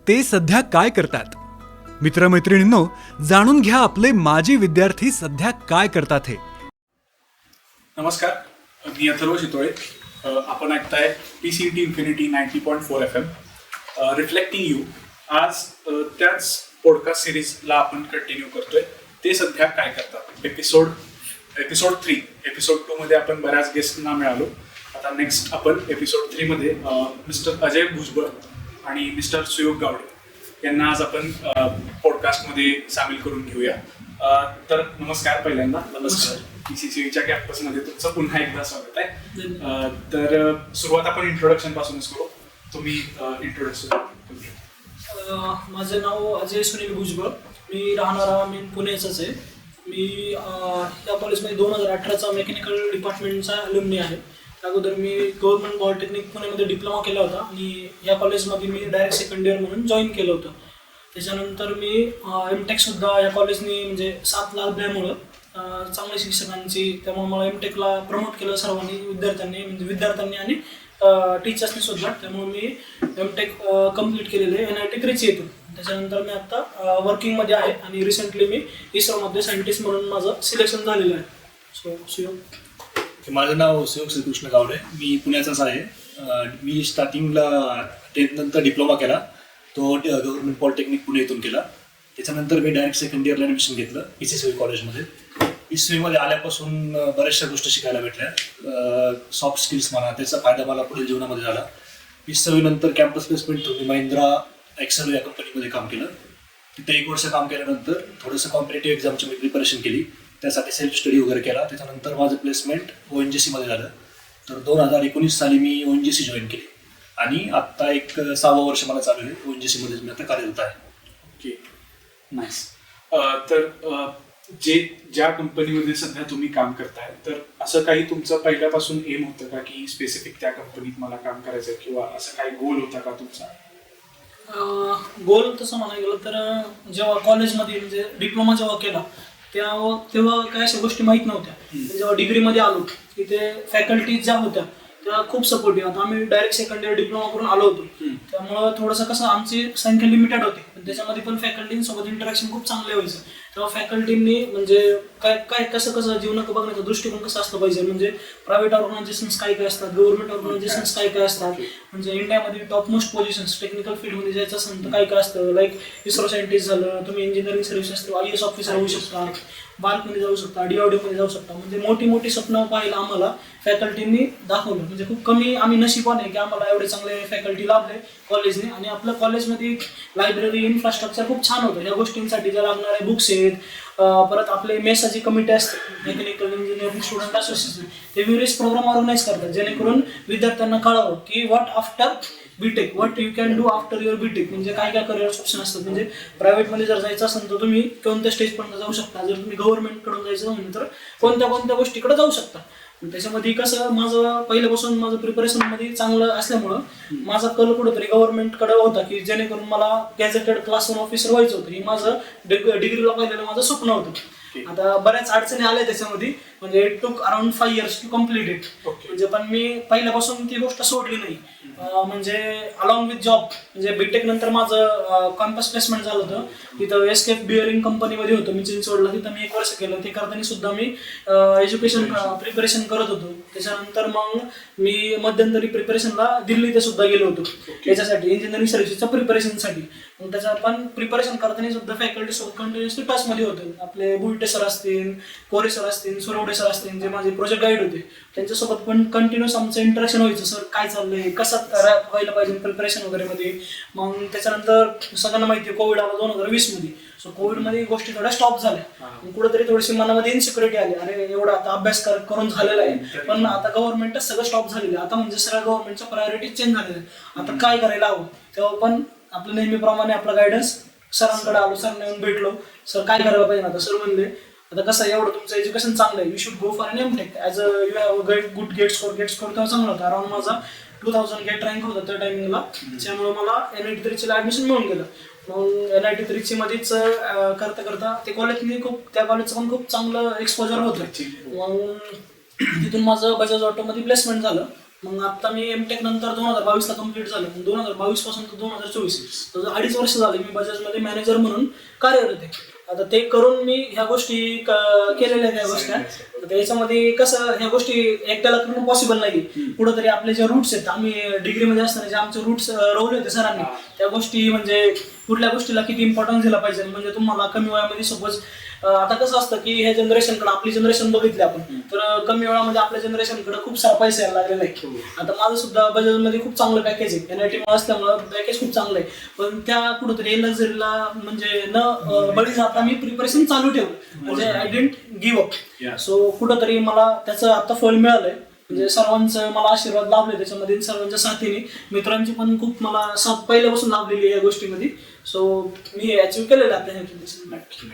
ते सध्या काय करतात. मित्रमैत्रिणींनो, जाणून घ्या आपले माजी विद्यार्थी सध्या काय करतात हे. नमस्कार, मी अथर्व शितोळे. आपण ऐकताय PCET infinity 90.4 FM reflecting you. आज त्याच पॉडकास्ट सिरीजला आपण कंटिन्यू करतोय. ते सध्या काय करतात. एपिसोड 3. एपिसोड 2 मध्ये आपण बऱ्याच गेस्टना मिळालो. आता नेक्स्ट आपण एपिसोड 3 मध्ये मिस्टर अजय भुजबळ आणि मिस्टर सुयोग गावडे यांना आज आपण पॉडकास्टमध्ये सामील करून घेऊया. तर नमस्कार. पहिल्यांदा नमस्कार. PCCच्या कॅम्पसमध्ये तुमचं पुन्हा एकदा स्वागत आहे. तर सुरुवात आपण इंट्रोडक्शन पासूनच करू. तुम्ही इंट्रोडक्शन. माझं नाव अजय सुनील भुजबळ. मी राहणारा मी पुण्याचाच आहे. मी या कॉलेजमध्ये 2018चा मेकॅनिकल डिपार्टमेंटचा अलुमनी आहे. अगोदर मी गव्हर्नमेंट पॉलिटेक्निक पुण्यामध्ये डिप्लोमा केला होता आणि या कॉलेजमध्ये मी डायरेक्ट सेकंड इयर म्हणून जॉईन केलं होतं. त्याच्यानंतर मी एमटेकसुद्धा या कॉलेजनी म्हणजे 7 लाभल्यामुळं चांगल्या शिक्षकांची, त्यामुळे मला एमटेकला प्रमोट केलं सर्वांनी, विद्यार्थ्यांनी आणि टीचर्सनी सुद्धा. त्यामुळे मी एमटेक कम्प्लीट केलेलं आहे NIT त्रिची येथून. त्याच्यानंतर मी आता वर्किंगमध्ये आहे आणि रिसेंटली मी इस्रोमध्ये सायंटिस्ट म्हणून माझं सिलेक्शन झालेलं आहे. सो सुयोग. माझं नाव सुयोग श्रीकृष्ण गावडे. मी पुण्याचाच आहे. मी स्टार्टिंगला 10th नंतर डिप्लोमा केला, तो गव्हर्नमेंट पॉलिटेक्निक पुणे इथून केला. त्याच्यानंतर मी डायरेक्ट सेकंड इयरला ॲडमिशन घेतलं PCCV कॉलेजमध्ये. PCCVमध्ये आल्यापासून बऱ्याचशा गोष्टी शिकायला भेटल्या. सॉफ्ट स्किल्स म्हणा, त्याचा फायदा मला पुढील जीवनामध्ये झाला. PCCV नंतर कॅम्पस प्लेसमेंट मी महिंद्रा एक्सेल या कंपनीमध्ये काम केलं. तिथे 1 वर्ष काम केल्यानंतर थोडंसं कॉम्पिटेटिव्ह एक्झामची मी प्रिपरेशन केली, त्यासाठी सेल्फ स्टडी वगैरे केला. त्याच्यानंतर माझं प्लेसमेंट ONGCमध्ये झालं. तर 2019 साली मी ONGC जॉईन केली आणि आत्ता एक 6वं वर्ष मला चालू आहे. ONGCमध्येच मी आता कार्यरत आहे. Okay, nice. तर ज्या कंपनीमध्ये सध्या तुम्ही काम करताय, तर असं काही तुमचं पहिल्यापासून एम होतं का की स्पेसिफिक त्या कंपनीत मला काम करायचं, किंवा असं काही गोल होता का तुमचा? गोल तसं म्हणायला गेलं तर जेव्हा कॉलेजमध्ये म्हणजे डिप्लोमा जेव्हा केला तेव्हा काय अशा गोष्टी माहीत नव्हत्या. जेव्हा डिग्रीमध्ये आलो तिथे फॅकल्टीज ज्या होत्या त्या खूप सपोर्टिव्ह. आता आम्ही डायरेक्ट सेकंड इयर डिप्लोमा करून आलो होतो, त्यामुळं थोडंसं कसं आमची संख्या लिमिटेड होती, पण त्याच्यामध्ये पण फॅकल्टींसोबत इंटरॅक्शन खूप चांगलं व्हायचं. तेव्हा फॅकल्टींनी म्हणजे काय कसं जीवनाकडे बघण्याचा दृष्टिकोन कसं असलं पाहिजे, म्हणजे प्रायव्हेट ऑर्गनायझेशन्स काय असतात, गव्हर्नमेंट ऑर्गनायझेशन्स काय असतात, म्हणजे इंडियामध्ये टॉप मोस्ट पोझिशन्स टेक्निकल फील्डमध्ये जायचं असेल तर काय असतं. लाईक इस्रो सायंटिस्ट झालं, तुम्ही इंजिनिअरिंग सर्व्हिसेस IAS ऑफिसर होऊ शकता, बार्कमध्ये जाऊ शकता, DRDOमध्ये जाऊ शकता. म्हणजे मोठी स्वप्न पाहायला आम्हाला फॅकल्टींनी दाखवलं. म्हणजे खूप कमी आम्ही नशिबाने आहे की आम्हाला एवढे चांगले फॅकल्टी लाभले कॉलेजने. आणि आपल्या कॉलेजमध्ये लायब्ररी इन्फ्रास्ट्रक्चर खूप छान होतं. ह्या गोष्टींसाठी ज्या लागणारे बुक्स आहेत, परत आपले मेसाची कमिटी असते, मेकॅनिकल इंजिनिअरिंग स्टुडंट असोसिएशन, ते व्हेरियस प्रोग्राम ऑर्गनाईज करतात जेणेकरून विद्यार्थ्यांना कळावं की what after BTech, what you can do after your BTech, म्हणजे काय करिअर ऑप्शन असतात. म्हणजे प्रायव्हेटमध्ये जर जायचं असेल तर तुम्ही कोणत्या स्टेजपर्यंत जाऊ शकता, जर तुम्ही गव्हर्नमेंटकडून जायचं असेल तर कोणत्या गोष्टीकडे जाऊ शकता. त्याच्यामध्ये कसं माझं पहिल्यापासून माझं प्रिपरेशनमध्ये चांगलं असल्यामुळं माझा कल कुठंतरी गव्हर्नमेंटकडे होता की जेणेकरून मला गॅझेटेड क्लास 1 ऑफिसर व्हायचं होतं. हे माझं डिग्रीला पाहिलेलं माझं स्वप्न होतं. आता बऱ्याच अडचणी आल्या त्याच्यामध्ये, म्हणजे it took around 5 years to complete it. म्हणजे पण मी पहिल्यापासून ती गोष्ट सोडली नाही. म्हणजे अलॉंग विथ जॉब, म्हणजे बीटेक नंतर माझं कॅम्पस प्लेसमेंट झालं होतं. तिथं एस्केप बिअरिंग कंपनीमध्ये होतं मी चिंचवडला. तिथं मी 1 वर्ष केलं. ते करताना सुद्धा मी एज्युकेशन प्रिपरेशन करत होतो. त्याच्यानंतर मग मी मध्यंतरी प्रिपरेशनला दिल्लीत सुद्धा गेलो होतो याच्यासाठी, इंजिनिअरिंग सर्व्हिसेसच्या प्रिपरेशनसाठी. मग त्याच्या पण प्रिपरेशन करताना सुद्धा फॅकल्टी सोबत कंटिन्युअसली टचमध्ये होतं. आपले बुईटे सर असतील, कोरे सर असतील, सुरवडे सर असतील, जे माझे प्रोजेक्ट गाईड होते, त्यांच्यासोबत पण कंटिन्युअस आमचं इंटरॅक्शन व्हायचं. सर काय चाललंय, कसं व्हायला पाहिजे प्रिपरेशन वगैरे मध्ये. मग त्याच्यानंतर सगळ्यांना माहिती आहे कोविड आला 2020 मध्ये. सो कोविडमध्ये गोष्टी थोड्या स्टॉप झाल्या. कुठेतरी थोडीशी मनामध्ये इन्सिक्युरिटी आली, अरे एवढा आता अभ्यास करून झालेला आहे, पण आता गव्हर्नमेंटच सगळं स्टॉप झालेलं आहे. आता म्हणजे सगळ्या गव्हर्नमेंटच्या प्रायोरिटी चेंज झालेल्या आहेत. आता काय करायला हवं. तेव्हा पण आपलं नेहमीप्रमाणे आपला गायडन्स सरांकडे आलो. सरांना येऊन भेटलो. सर काय करायला पाहिजे. आता सर म्हणले आता कसं एवढं तुमचं एज्युकेशन चांगलं आहे, you should go for an MTech as a you have good GATE score तेव्हा चांगला होता. अराउंड माझा 2000 गेट रँक होता त्या टायमिंगला. त्यामुळे मला NIT त्रिचीला ॲडमिशन मिळून गेलं. मग NIT त्रिची मध्येच करता ते कॉलेजने त्या कॉलेजचं पण खूप चांगलं एक्सपोजर होतं. मग तिथून माझं बजाज ऑटोमध्ये प्लेसमेंट झालं. मग आता मी एमटेक नंतर 2022ला कम्प्लीट झालं. मग 2022 पासून तर 2024 तर 2.5 वर्ष झाले मी बजाजमध्ये मॅनेजर म्हणून कार्यरत आहे. आता ते करून मी ह्या गोष्टी केलेल्या त्या गोष्टी. तर याच्यामध्ये कसं ह्या गोष्टी एकट्याला करणं पॉसिबल नाही. कुठंतरी आपले जे रूट्स आहेत, आम्ही डिग्रीमध्ये असताना जे आमचे रूट्स रोवले होते सरांनी, त्या गोष्टी म्हणजे कुठल्या गोष्टीला किती इम्पॉर्टन्स दिला पाहिजे. म्हणजे तुम्हाला कमी वयामध्ये सपोज आता कसं असतं की ह्या जनरेशनकडे, आपली जनरेशन बघितली आपण तर कमी वेळामध्ये आपल्या जनरेशनकडे खूप सारा पैसा यायला लागलेला आहे. आता माझं सुद्धा बजाजमध्ये खूप चांगलं पॅकेज आहे, NIT असल्यामुळं पॅकेज खूप चांगलं आहे. पण त्या कुठंतरी लक्झरीला म्हणजे न बळी जाता मी प्रिपरेशन चालू ठेवलं. म्हणजे I didn't give up. So कुठंतरी मला त्याचं आता फळ मिळालंय. म्हणजे सर्वांचं मला आशीर्वाद लाभले त्याच्यामध्ये, सर्वांच्या साथीने, मित्रांची पण खूप मला साथ पहिल्यापासून लाभलेली आहे या गोष्टीमध्ये. सो मी अचीव्ह केलेलं आहे आपल्या. नक्की.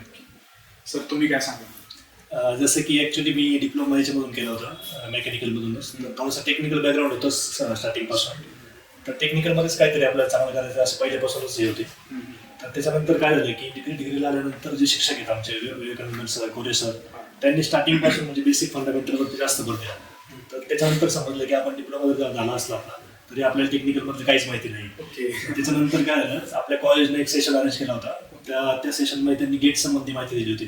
सर तुम्ही काय सांगा? जसं की ॲक्च्युली मी डिप्लोमा याच्यामधून केलं होतं, मेकॅनिकलमधूनच. थोडंसं टेक्निकल बॅकग्राऊंड होतं स्टार्टिंगपासून. तर टेक्निकलमध्येच काहीतरी आपल्याला चांगलं करायचं असं पहिल्यापासूनच हे होते. तर त्याच्यानंतर काय झालं की डिग्रीला आल्यानंतर जे शिक्षक आहेत आमचे, विवेकानंद सर, कोरे सर, त्यांनी स्टार्टिंगपासून म्हणजे बेसिक फंडामेंटलवरती जास्त भर दिला. तर त्याच्यानंतर समजलं की आपण डिप्लोमा जर झाला असला आपला तरी आपल्याला टेक्निकलमध्ये काहीच माहिती नाही. त्याच्यानंतर काय झालं, आपल्या कॉलेजने एक सेशन अरेंज केला होता. त्या सेशनमध्ये त्यांनी गेट संबंधी माहिती दिली होती.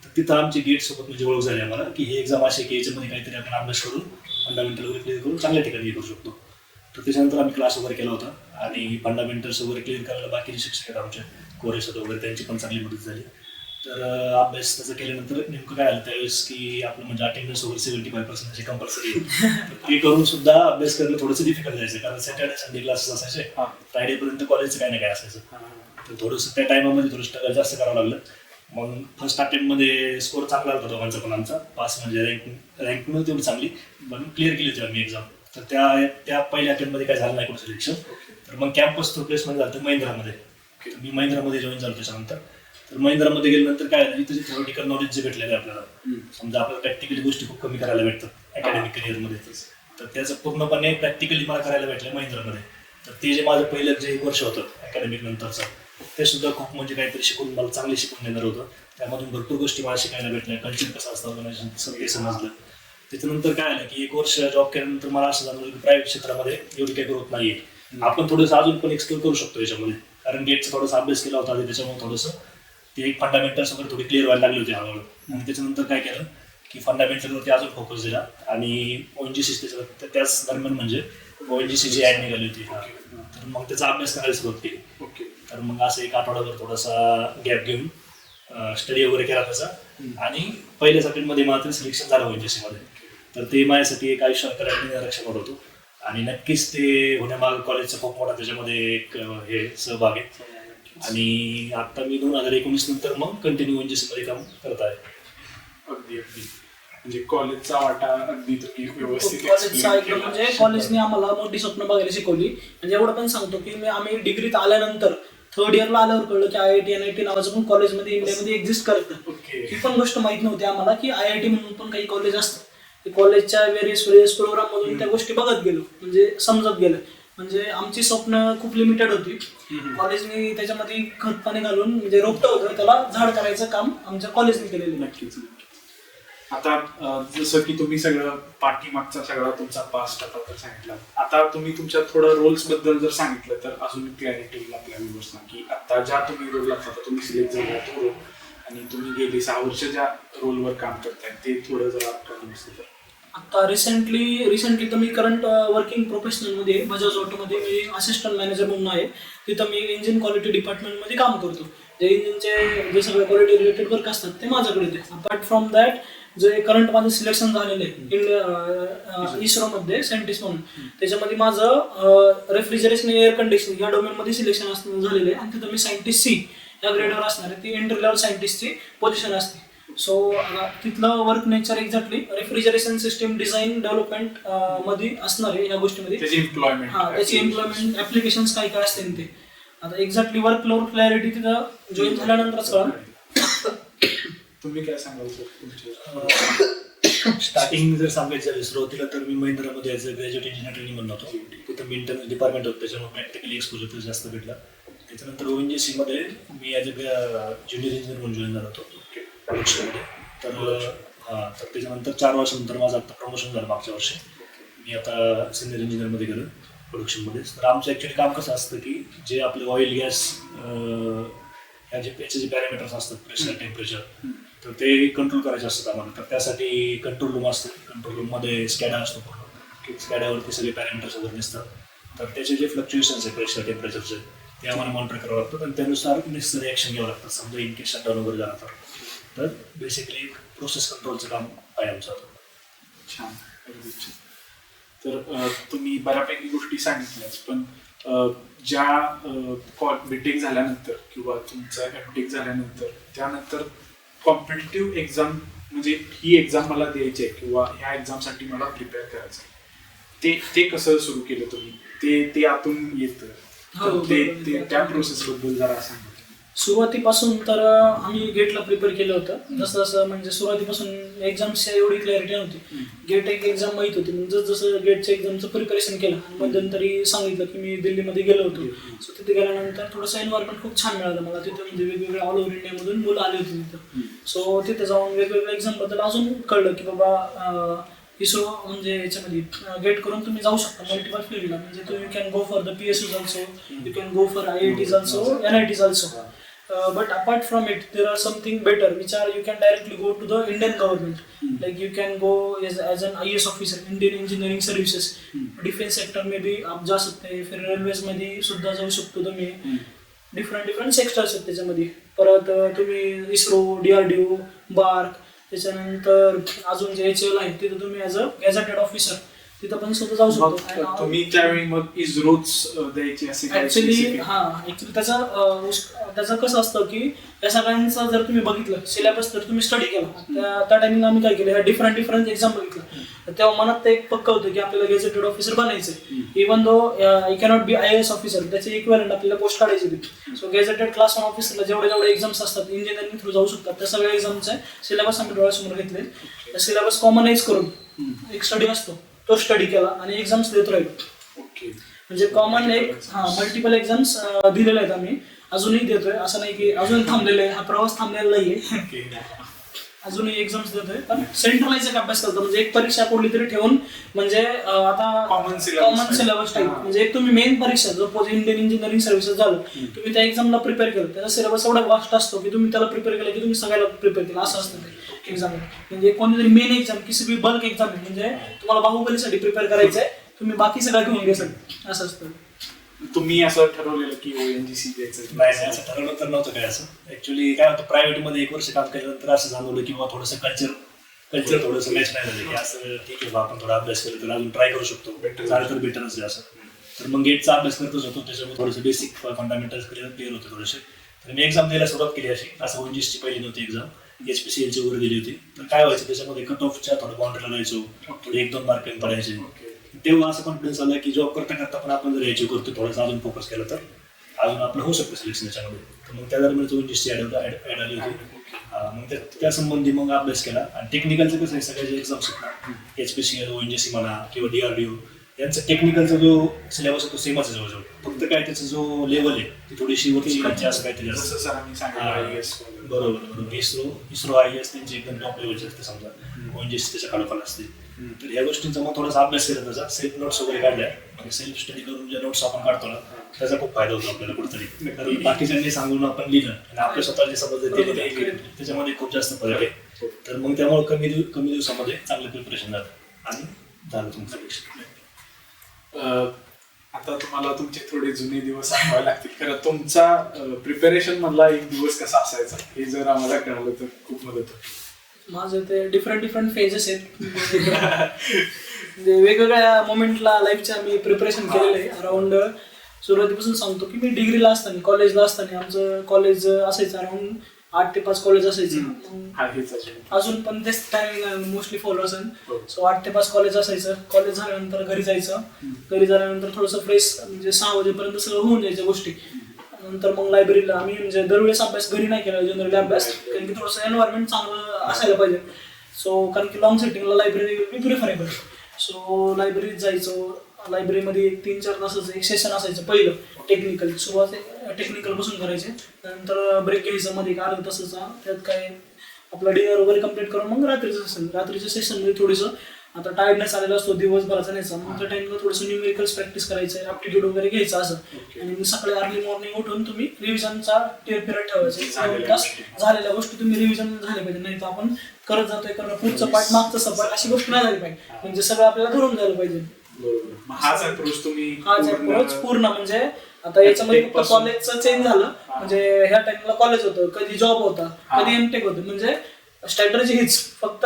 तर तिथं आमची गेट सोबत म्हणजे ओळख झाली आम्हाला की हे एक्झाम असे की याच्यामध्ये काहीतरी आपण अभ्यास करून फंडामेंटल वगैरे क्लिअर करून चांगल्या ठिकाणी करू शकतो. तर त्याच्यानंतर आम्ही क्लास वगैरे केला होता आणि फंडामेंटल्स वगैरे क्लिअर करायला बाकीचे शिक्षक आहेत आमचे, कोरे सर वगैरे, त्यांची पण चांगली मदत झाली. तर अभ्यास त्याचं केल्यानंतर नेमकं काय आलं त्यावेळेस की आपलं म्हणजे अटेंडन्स वगैरे 75% कंपल्सरी आहे. ते करून सुद्धा अभ्यास करणं थोडंसं डिफिकल्ट जायचं, कारण सॅटर्डे संडे क्लासेस असायचे, फ्रायडेपर्यंत कॉलेजचं काय ना काय असायचं. तर थोडंसं त्या टायमामध्ये थोडं स्ट्रगल जास्त करावं लागलं. मग फर्स्ट अटेम्प्टमध्ये स्कोर चांगला होता दोघांचा पण आमचा, पास म्हणजे रँक नव्हती तेवढी चांगली, पण क्लिअर केली होती आम्ही एक्झाम. तर त्या पहिल्या अटेम्प्टमध्ये काय झालं नाही कोण सिलेक्शन. तर मग कॅम्पस थ्रू प्लेसमेंट झालं महिंद्रामध्ये. मी महिंद्रामध्ये जॉईन झालो त्याच्यानंतर. तर महिंद्रामध्ये गेल्यानंतर काय झालं, तिथे थेरॉटिकल नॉलेज जे भेटलेलं आहे आपल्याला, समजा आपल्याला प्रॅक्टिकली गोष्टी खूप कमी करायला भेटतात अकॅडमिक करिअरमध्ये. तर त्याचं पूर्णपणे प्रॅक्टिकली मला करायला भेटलं महिंद्रामध्ये. तर ते जे माझं पहिलं जे 1 वर्ष होतं अकॅडमिक नंतरचं, ते सुद्धा खूप म्हणजे काहीतरी शिकून मला चांगले शिकून देणार होतं. त्यामधून भरपूर गोष्टी मला शिकायला भेटल्या, कल्चर कसं असतं ऑर्गनायझेशन ते समजलं. त्याच्यानंतर काय आलं की 1 वर्ष जॉब केल्यानंतर मला असं जाणवलं की प्रायव्हेट क्षेत्रामध्ये एवढी काही ग्रोथ नाही आहे. आपण थोडंसं अजून पण एक्सप्लोर करू शकतो याच्यामध्ये, कारण गेटचा थोडासा अभ्यास केला होता आधी, त्याच्यामुळे थोडंसं ते एक फंडामेंटल्स वगैरे थोडी क्लिअर व्हायला लागली होती हळूहळू. आणि त्याच्यानंतर काय केलं की फंडामेंटलवरती अजून फोकस दिला आणि ONGC त्याच दरम्यान म्हणजे ONGC जी ॲड निघाली होती, तर मग त्याचा अभ्यास करायला सुरुवात केली. तर मग असं 1 आठवड्याभर थोडासा गॅप घेऊन स्टडी वगैरे केला त्याचा, आणि पहिल्याच अटेम्प्टमध्ये मात्र सिलेक्शन झालं ONGC मध्ये. तर ते माझ्यासाठी एक आयुष्यात रक्षण होतो आणि नक्कीच ते होण्यामागे कॉलेजचा खूप मोठा त्याच्यामध्ये एक हे सहभाग आहे. आणि आता मी 2019 नंतर मग कंटिन्यू ONGC मध्ये काम करत आहे. अगदी म्हणजे कॉलेजचा वाटा अगदी तुम्ही व्यवस्थित कॉलेजचा ऐकलं म्हणजे कॉलेजने आम्हाला मोठी स्वप्न बघायला शिकवली. म्हणजे एवढं पण सांगतो की आम्ही डिग्रीत आल्यानंतर 3rd इयरला आल्यावर कळलं की IIT NIT नावाचं पण कॉलेजमध्ये इंडियामध्ये एक्झिस्ट करतं. ही पण गोष्ट माहित नव्हती आम्हाला की IIT म्हणून पण काही कॉलेज असतं. ते कॉलेजच्या व्हेरियस प्रोग्राम मधून त्या गोष्टी बघत गेलो, म्हणजे समजत गेलं. म्हणजे आमची स्वप्न खूप लिमिटेड होती. कॉलेजने त्याच्यामध्ये खत पाणी घालून म्हणजे रोपटं होतं त्याला झाड करायचं काम आमच्या कॉलेजने केलेलं. नक्कीच. आता जसं की तुम्ही सगळं पाठीमागचा सगळा तुमचा पास्ट आता तर सांगितला, आता तुम्ही तुमच्या थोडं रोल्स बद्दल जर सांगितलं तर अजून क्लॅरिटी होईल आपल्या व्ह्यूअर्सना की आता ज्या तुम्ही रोल लागता तुम्ही सिलेक्ट झाला तो रोल आणि तुम्ही गेली 6 वर्ष ज्या रोलवर काम करताय ते थोडं जरा तर. आता रिसेंटली तर मी करंट वर्किंग प्रोफेशनलमध्ये बजाज ऑटोमध्ये मी असिस्टंट मॅनेजर म्हणून आहे. तिथं मी इंजिन क्वालिटी डिपार्टमेंटमध्ये काम करतो. जे इंजिनचे जे सगळे क्वालिटी रिलेटेड वर्क असतात ते माझ्याकडे येते. अपार्ट फ्रॉम दॅट जे करंट माझं सिलेक्शन झालेलं आहे इस्रोमध्ये सायंटिस्ट म्हणून, त्याच्यामध्ये माझं रेफ्रिजरेशन एअर कंडिशनिंग या डोमेनमध्ये सिलेक्शन झालेलं आहे. आणि तिथं मी सायंटिस्ट C या ग्रेडवर असणार आहे. ती एंट्री लेवल सायंटिस्टची पोझिशन असते. सो तिथलं work nature exactly refrigeration system design development मध्ये असणार आहे या गोष्टीमध्ये. त्याची एम्प्लॉयमेंट ऍप्लिकेशन्स काय काय असते ते. आता एक्झॅक्टली वर्क लोड क्लॅरिटी तिथं जॉईन झाल्यानंतरच कळलं. तुम्ही काय सांगाल सर? स्टार्टिंग जर सांगायचं झालं सुरुवातीला तर मी महिंद्रामध्ये as a graduate engineer training म्हणून होतो. तिथं मी इंटरनल डिपार्टमेंट होतं, त्याच्यामुळे प्रॅक्टिकली एक्सपोजर तर जास्त भेटला. त्याच्यानंतर ONGC मध्ये मी ॲज अ ज्युनियर इंजिनियर म्हणून जॉईन झालो होतो वर्कशॉपमध्ये. तर त्याच्यानंतर 4 वर्षानंतर माझं आता प्रमोशन झालं मागच्या वर्षी. मी आता सिनियर इंजिनियरमध्ये गेलो प्रोडक्शनमध्ये. तर आमचं ॲक्च्युली काम कसं असतं की जे आपले ऑइल गॅस याचे जे पॅरामीटर्स असतात, प्रेशर, टेम्परेचर, तर ते कंट्रोल करायचे असतात आम्हाला. तर त्यासाठी कंट्रोल रूम असतं. कंट्रोल रूममध्ये स्कॅडा असतो पूर्ण. स्कॅडावरती सगळे पॅरामीटर्स वगैरे दिसतात. तर त्याचे जे फ्लक्च्युएशन्स आहे प्रेशर, टेम्परेचरचे, ते आम्हाला मॉनिटर करावं लागतं आणि त्यानुसार नेसेसरी ॲक्शन घ्यावं लागतं. समजा इन केस शटडाऊन वगैरे झाला तर बेसिकली प्रोसेस कंट्रोलचं काम आहे आमचं. छान, अगदी छान. तर तुम्ही बऱ्यापैकी गोष्टी सांगितल्याच, पण ज्या बीटेक झाल्यानंतर किंवा तुमचं एमटेक झाल्यानंतर त्यानंतर कॉम्पिटिटिव्ह एक्झाम, म्हणजे ही एक्झाम मला द्यायची आहे किंवा ह्या एक्झामसाठी मला प्रिपेअर करायचं आहे, ते कसं सुरू केलं तुम्ही? ते आतून येतं, हो, ते बरोबर. त्या प्रोसेसबद्दल जरा सांगा. सुरुवातीपासून तर आम्ही गेटला प्रिपेअर केलं होतं. जसं जसं म्हणजे सुरुवातीपासून एक्झामची एवढी क्लॅरिटी नव्हती. गेट एक एक्झाम माहीत होती, म्हणजे जसं गेटच्या एक्झामचं प्रिपरेशन केलं आणि मध्यंतरी सांगितलं की मी दिल्लीमध्ये गेलो होतो. सो तिथे गेल्यानंतर थोडंसं एन्व्हायरमेंट खूप छान मिळालं मला तिथं. म्हणजे वेगवेगळ्या ऑल ओव्हर इंडियामधून मुलं आली होती तिथं. सो तिथे जाऊन वेगवेगळ्या एक्झामबद्दल अजून कळलं की बाबा इस्रो म्हणजे याच्यामध्ये गेट करून तुम्ही जाऊ शकता मल्टिपल फील्डला. म्हणजे तुम्ही can go for the PSUs also, you can go for IITs also, NITs also. But apart from it, there are something better which are you can directly go to the Indian government. Like you can go as an IAS officer, Indian Engineering Services. Defense sector में भी आप जा सकते हैं. फिर railways मध्ये सुद्धा जाऊ शकतो तुम्ही. डिफरंट सेक्टर्स आहेत त्याच्यामध्ये. परत तुम्ही इस्रो, DRDO, बार्क, त्याच्यानंतर अजून जे HAL आहेत तिथं तुम्ही ॲज अ गॅझेटेड ऑफिसर तिथं पण सुद्धा जाऊ शकतो. तुम्ही त्यावेळी मग इस्रोच द्यायची असे ऍक्च्युली ऍक्च्युली त्याचं कसं असतं की या सगळ्यांचा जर तुम्ही बघितलं सिलेबस, तर तुम्ही स्टडी केला त्या टायमिंगला आम्ही काय केलं, ह्या डिफरंट एक्झाम बघितलं. तेव्हा मनात ते एक पक्क होतं की आपल्याला गॅझेटेड ऑफिसर बनायचं. Even though I cannot be IAS officer, त्याचे इक्विव्हॅलंट आपल्याला पोस्ट काढायची होती. सो गॅझेटेड क्लास 1 ऑफिसरला जेवढे एक्झाम्स असतात इंजिनिअरिंग थ्रू जाऊ शकतात. त्या सगळ्या एक्झामचे सिलेबस आम्ही डोळ्यासमोर घेतले. सिलेबस कॉमनाइज करून एक स्टडी असतो, तो स्टडी केला आणि एक्झाम्स देत राहिलो. ओके. म्हणजे कॉमन एक मल्टिपल एक्झाम्स दिलेले आहेत आम्ही, अजूनही देतोय. असं नाही की अजून थांबलेलं आहे, हा प्रवास थांबलेला नाहीये. अजूनही एक्झाम्स देतोय, पण सेंट्रलाइज एक अभ्यास करतो. म्हणजे एक परीक्षा कुठली तरी ठेवून, म्हणजे आता कॉमन सिलेबस टाईप. म्हणजे एक तुम्ही मेन परीक्षा सपोज इंडियन इंजिनिअरिंग सर्व्हिसेस झालं, तुम्ही त्या एक्झामला प्रिपेअर केलं, त्याचा सिलेबस एवढा वास्ट असतो की तुम्ही त्याला प्रिपेअर केलं की तुम्ही सगळ्याला प्रिपेअर केलं असं असतं ते एक्झाम. म्हणजे कोणीतरी मेन एक्झाम किसी बी बल्क एक्झाम आहे, म्हणजे तुम्हाला बाहुबलीसाठी प्रिपेअर करायचं आहे, तुम्ही बाकी सगळं घेऊन घ्यायचं असं असतं. तुम्ही असं ठरवलेलं की ONGC द्यायचं? नाही, असं ठरवलं तर नव्हतं काय. असं ॲक्च्युली काय होतं, प्रायव्हेटमध्ये 1 वर्ष काम केल्यानंतर असं जाणवलं की बाबा थोडंसं कल्चर थोडंसं मॅच नाही झालं की असं ठीक आहे बा, आपण थोडा अभ्यास केला तर अजून ट्राय करू शकतो, झालं तर बेटरच आहे असं. तर मग गेटचा अभ्यास करतच होतो, त्याच्यामध्ये थोडंसं बेसिक फंडामेंटल्स क्लिअर होते थोडेसे. तर मी एक्झाम द्यायला सुरुवात केली अशी. असं ONGCची पहिली नव्हती एक्झाम, HPCLची वगैरे दिली होती. तर काय व्हायचं, त्याच्यामध्ये कट ऑफच्या थोडं बाउंड्रीला राहायचो, थोडे 1-2 मार्क कमी पडायचे. तेव्हा असं कॉन्फिडन्स आला की जॉब करता करता पण आपण जर याची करतो, थोडासा अजून फोकस केला तर अजून आपलं होऊ शकतं सिलेक्शन याच्यामध्ये. तर मग त्या दरम्यान ONGC ॲड आली होती. मग त्या संबंधी मग अभ्यास केला. आणि टेक्निकलचं कसं आहे, सगळ्या जे एक्झाम्स आहेत ना, HPCL, ONGC म्हणा किंवा DRDO, यांचा टेक्निकलचा जो सिलेबस आहे तो सेमच आहे जवळजवळ. फक्त काय त्याचा जो लेवल आहे ती थोडीशी वरची असं काहीतरी असतं. बरोबर. इस्रो IAS त्यांची एकदम टॉप लेवलची असते समजा, ONGC त्याच्या खालोखाल असते. तर या गोष्टींचा मग थोडासा अभ्यास केला, त्याचा सेल्फ नोट्स वगैरे काढल्या. म्हणजे सेल्फ स्टडी करून ज्या नोट्स आपण काढतो ना, त्याचा खूप फायदा होतो आपल्याला कुठेतरी. कारण बाकीच्यांनी सांगून आपण लिहिलं आणि आपल्या स्वतःचे समज त्याच्यामध्ये खूप जास्त फरक आहे. तर मग त्यामुळे कमी दिवसामध्ये चांगलं प्रिपरेशन झालं आणि झालं तुमचं सिलेक्शन. आता तुम्हाला तुमचे थोडे जुने दिवस आठवायला लागतील. खरं तुमचा प्रिपरेशन मधला एक दिवस कसा असायचा हे जर आम्हाला कळलं तर खूप मदत होईल. माझं ते डिफरंट फेजेस आहेत. म्हणजे वेगवेगळ्या मोमेंटला लाईफच्या मी प्रिपरेशन केलेलं आहे. अराउंड सुरुवातीपासून सांगतो की मी डिग्रीला असताना, कॉलेजला असताना, आमचं कॉलेज असायचं अराउंड 8 ते 5 कॉलेज असायचं. अजून पण तेच टायमिंग मोस्टली फॉलो असेल. सो 8 ते 5 कॉलेज असायचं. कॉलेज झाल्यानंतर घरी जायचं. घरी झाल्यानंतर थोडंसं फ्रेश, म्हणजे 6 वाजेपर्यंत सगळं होऊन जायच्या गोष्टी. नंतर मग लायब्ररीला आम्ही, म्हणजे दरवेळेस अभ्यास घरी नाही केला जनरली अभ्यास, कारण की थोडंसं एन्व्हायरमेंट चांगलं असायला पाहिजे. सो कारण की लॉंग सेटिंगला लायब्ररी प्रिफरेबल. सो लायब्ररीत जायचो. लायब्ररीमध्ये 3-4 तासाचं एक सेशन असायचं पहिलं टेक्निकल. सुरुवात टेक्निकल बसून करायचे, नंतर ब्रेक घ्यायचं मध्ये 1 अर्धा तासाचा. त्यात काय आपला डिनर वगैरे कम्प्लीट करून मग रात्रीचं सेशन. रात्रीच्या सेशनमध्ये थोडंसं आता टायर्डनेस आलेला असतो दिवसभराचा न्यायचा, मग त्या टाइमला थोडंसं न्यूमेरिकल्स प्रॅक्टिस करायचं, ॲप्टिट्यूड वगैरे घ्यायचं असं. आणि मग सकाळी अर्ली मॉर्निंग उठून तुम्ही रिव्हिजनचा पिरियड ठेवायचा, 2 तास झालेल्या गोष्टी तुम्ही रिव्हिजन झाले पाहिजे, नाही तर आपण करत जातोय कारण पुढचं पाठ मागचं सपाट अशी गोष्ट नाही झाली पाहिजे, म्हणजे सगळं आपल्याला धरून जायला पाहिजे. हाच अप्रोच तुम्ही हाच अप्रोच पूर्ण म्हणजे आता याच्यामध्ये फक्त कॉलेजचं चेंज झालं, म्हणजे ह्या टाइमला कॉलेज होतं, कधी जॉब होता, कधी एमटेक होतं, म्हणजे स्ट्रॅटर्जी हीच, फक्त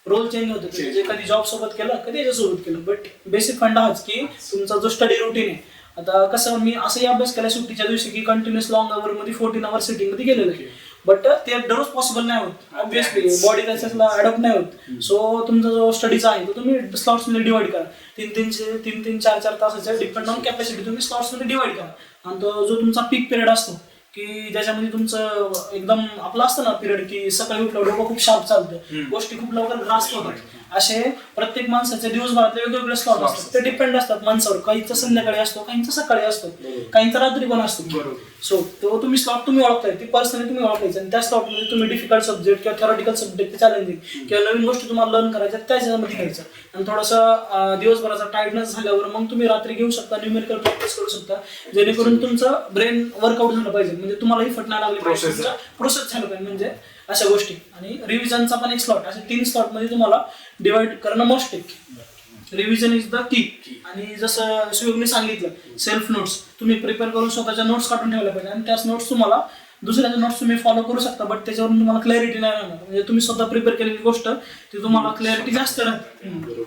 रोल चेंज होते, म्हणजे कधी जॉब सोबत केलं कधी याच्यासोबत केलं, बट बेसिक फंडा हाच की तुमचा जो स्टडी रुटीन आहे. आता कसं मी असंही अभ्यास केला सुट्टीच्या दिवशी की कंटिन्युअस लॉंग अवर मध्ये 14 आवर सिटिंग मध्ये गेलेलं आहे, बट ते दररोज पॉसिबल नाही होत, ऑब्विसली बॉडी त्याच्याला अडॉप्ट नाही होत. सो तुमचा जो स्टडीचा आहे तो तुम्ही स्लॉट्स मध्ये डिवाइड करा, 3-3 4-4 तासाच्या डिपेंड ऑन कॅपॅसिटी तुम्ही स्लॉट्स मध्ये डिवाइड करा. आणि तो जो तुमचा पीक पिरियड असतो की ज्याच्यामध्ये तुमचं एकदम आपलं असतं ना पिरियड की सकाळी उठलं डोकं खूप शार्प चालतं, गोष्टी खूप लवकर ग्रास्प होतात, असे प्रत्येक माणसाचे दिवसभरातले वेगवेगळे स्लॉट असतात, ते डिपेंड असतात माणसावर, काहींचा संध्याकाळी असतो, काहींचा सकाळी असतो, काहींचा रात्री पण असतो. सो तो तुम्ही स्लॉट तुम्ही ओळखताय, ती पर्सनली तुम्ही ओळखायचं, आणि त्या स्लॉटमध्ये तुम्ही डिफिकल्ट सब्जेक्ट किंवा थेरॉटिकल सब्जेक्ट चॅलेंजिंग किंवा नवीन गोष्टी तुम्हाला लर्न करायच्या त्याच्यामध्ये घ्यायचं. आणि थोडंसं दिवसभराचा टायर्डनेस झाल्यावर मग तुम्ही रात्री घेऊ शकता, न्यूमेरिकल प्रॅक्टिस करू शकता, जेणेकरून तुमचं ब्रेन वर्कआउट झालं पाहिजे, म्हणजे तुम्हाला इफेक्ट नाही लागली पाहिजे, प्रोसेस झालं पाहिजे, म्हणजे अशा गोष्टी. आणि रिव्हिजनचा पण एक स्लॉट, असे 3 स्लॉटमध्ये तुम्हाला डिवाइड करणं मोस्ट आहे. Revision is the key. आणि जसं सुयोगने सांगितलं सेल्फ नोट्स तुम्ही प्रिपेअर करून स्वतःच्या नोट्स काढून ठेवल्या पाहिजे, आणि त्याच नोट्स तुम्हाला दुसऱ्याच्या नोट्स तुम्ही फॉलो करू शकता, बट त्याच्यावरून तुम्हाला क्लॅरिटी नाही राहणार, म्हणजे तुम्ही स्वतः प्रिपेअर केलेली गोष्ट ती तुम्हाला क्लॅरिटी जास्त राहते.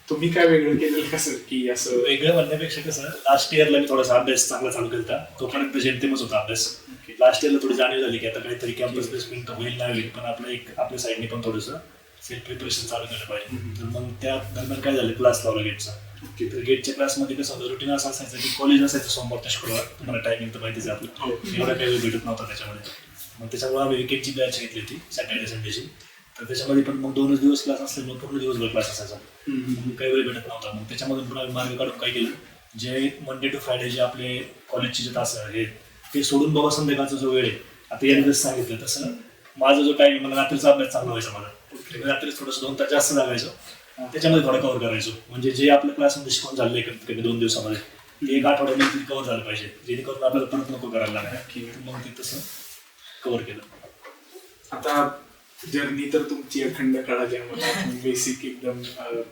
तुम्ही काय वेगळं केलं कसं की असं वेगळं म्हणण्यापेक्षा कसं लास्ट इयरला मी थोडासा अभ्यास चांगला चालू केला, तोपर्यंत जेमतेमच होता अभ्यास. लास्ट इयरला थोडी जाणीव झाली की आता काहीतरी कॅम्पस प्लेसमेंट होईल नाही होईल, पण आपलं एक आपल्या साईडने पण थोडंसं सेल्फ प्रिपरेशन चालू केलं पाहिजे. तर मग त्या दरम्यान काय झालं, क्लास लावला गेटचा. तर गेटच्या क्लासमध्ये कसं होतं, रुटीन असं असायचं की कॉलेज असायचं सोमवार ते शुक्रवार, तुम्हाला टायमिंग तर माहितीच आहे आपलं, एवढा काही वेळ भेटत नव्हता त्याच्यामध्ये. मग त्याच्यामुळे आम्ही विकेटची बॅच घेतली होती सॅटर्डे संडेची, तर त्याच्यामध्ये पण मग 2 दिवस क्लास असल्यामुळे पूर्ण दिवसभर क्लास असायचा, मग काही वेळ भेटत नव्हता. मग त्याच्यामधून पुन्हा मार्ग काढून काय केलं, जे मंडे टू फ्रायडे जे आपले कॉलेजचे जे तास आहेत ते सोडून बाबा संध्याकाळचा जो वेळ आहे, आता याने जसं सांगितलं तसं माझा जो टाईम मला रात्रीचा अभ्यास चांगला व्हायचा, मला रात्रीच थोडंसं 2 तास जास्त लागायचं, त्याच्यामध्ये थोडं कव्हर करायचो, म्हणजे जे आपल्या क्लासमध्ये शिकवून झालं आहे कमी 2 दिवसामध्ये ते 1 आठवड्यामध्ये कव्हर झालं पाहिजे, जेणेकरून आपल्याला परत नको करायला लागणार. मग ते तसं कव्हर केलं. आता जर्नी तर तुमची अखंड काळा ज्यामध्ये बेसिक एकदम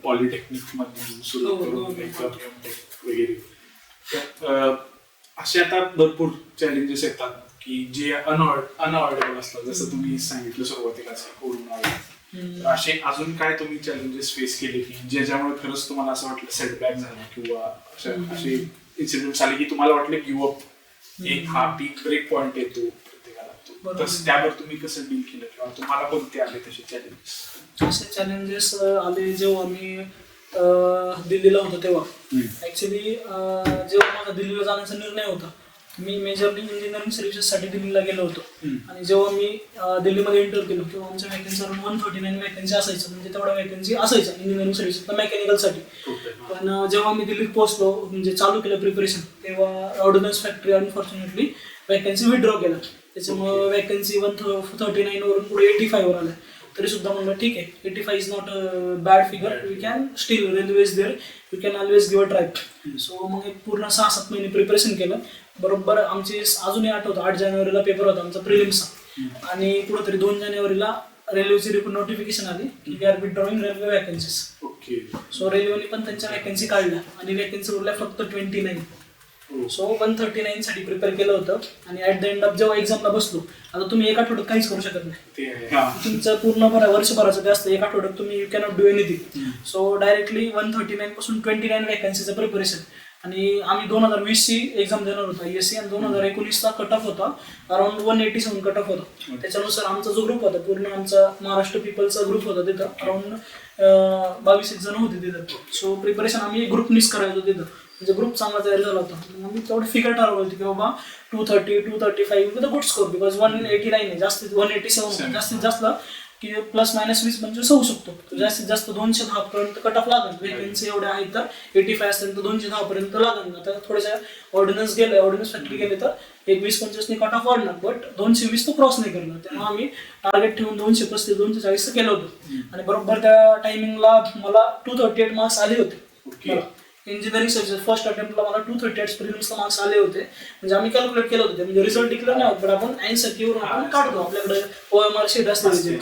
पॉलिटेक्निक मधून सुरू करून वगैरे, तर असे आता भरपूर चॅलेंजेस येतात की जे अनअवॉइडेबल असतात, जसं तुम्ही सांगितलं सुरुवातीलाच कोरोना वगैरे. असे अजून काय तुम्ही चॅलेंजेस फेस केले की ज्याच्यामुळे खरंच तुम्हाला असं वाटलं सेटबॅक झाला, किंवा असे इन्सिडेंट्स आले की तुम्हाला वाटलं गिव्ह अप, एक हा पीक ब्रेक पॉइंट येतो प्रत्येकाला, तर त्यावर तुम्ही कसं डील केलं, किंवा तुम्हाला कोणते आले तसे चॅलेंजेस? असे चॅलेंजेस आले जेव्हा मी दिल्लीला होतो तेव्हा. ऍक्च्युली जेव्हा माझा दिल्लीला जाण्याचा निर्णय होता, मी मेजरली इंजिनिअरिंग सर्व्हिसेससाठी दिल्लीला गेलो होतो, आणि जेव्हा मी दिल्लीमध्ये एंटर केलो तेव्हा आमच्या वॅकन्सी अराउंड 139 वॅकन्सी असायचं, म्हणजे तेवढ्या वॅकन्सी असायचं इंजिनिअरिंग सर्व्हिसेसला मेकॅनिकलसाठी. पण जेव्हा मी दिल्लीत पोहोचलो, म्हणजे चालू केलं प्रिपरेशन, तेव्हा ordnance factory unfortunately vacancy withdraw केला, त्याच्यामुळे वॅकन्सी 139 वरून पुढे 85 वर आल्या. तरी सुद्धा म्हणलं ठीक आहे, 85 is not a bad figure, we can still railway is there, you can always give a try. So मग एक पूर्ण 6-7 महिने प्रिपरेशन केलं. बरोबर आमची अजूनही आठवतं 8 जानेवारीला पेपर होता आमचा प्रिलिम्सचा, आणि कुठंतरी 2 जानेवारीला रेल्वेची नोटिफिकेशन आली की we are withdrawing railway vacancies. So रेल्वेने पण त्यांच्या वॅकन्सी काढल्या, आणि वॅकन्सी उरल्या फक्त 29. सो 139 साठी प्रिपेअर केलं होतं, आणि ऍट द एंड ऑफ जेव्हा एक्झामला बसलो, आता तुम्ही 1 आठवड्यात काहीच करू शकत नाही, तुमचं पूर्ण वर्षभराचं ते असतं, 1 आठवड्यात तुम्ही you cannot do anything. So directly 139 पासून 29 वॅकन्सीचं प्रिपरेशन. आणि आम्ही 2020 ची एक्झाम देणार होता ISC, आणि 2019चा कट ऑफ होता अराउंड 187 कट ऑफ होता. त्याच्यानुसार आमचा जो ग्रुप होता, पूर्ण आमचा महाराष्ट्र पीपलचा ग्रुप होता, तिथं अराउंड 22 जण होते तिथं. सो प्रिपरेशन आम्ही ग्रुपनीच करायचो तिथं, म्हणजे ग्रुप चांगला तयार झाला होता. आम्ही तेवढी फिगर ठरवली होती की बाबा 230, 235 with a good score, because 189 आहे, जास्तीत 187, जास्तीत जास्त की ±20-25 होऊ शकतो. जास्तीत जास्त 210 पर्यंत कट ऑफ लागेल. वेकेन्सी एवढ्या आहेत तर 85 असेल तर 210 पर्यंत लागेल. आता थोड्याशा ऑर्डिनन्स फॅक्टरी गेले तर 20-25 कट ऑफ वाढणार, बट 220 तो क्रॉस नाही करणार. त्यामुळे आम्ही टार्गेट ठेवून 235-240 केलं होतं. आणि बरोबर त्या टायमिंगला मला 238 मार्क्स आले होते. इंजिनिअरिंग सब्जेक्ट फर्स्ट अटेम्प्टला मला 238 प्रिलिम्सला मार्क्स आले होते. म्हणजे आम्ही कॅल्क्युलेट केलं होतं, म्हणजे रिझल्ट डिक्लेअर नाही होत, पण आपण अँसर किंवा आपण काढतो. आपल्याकडे OMR शीट असते.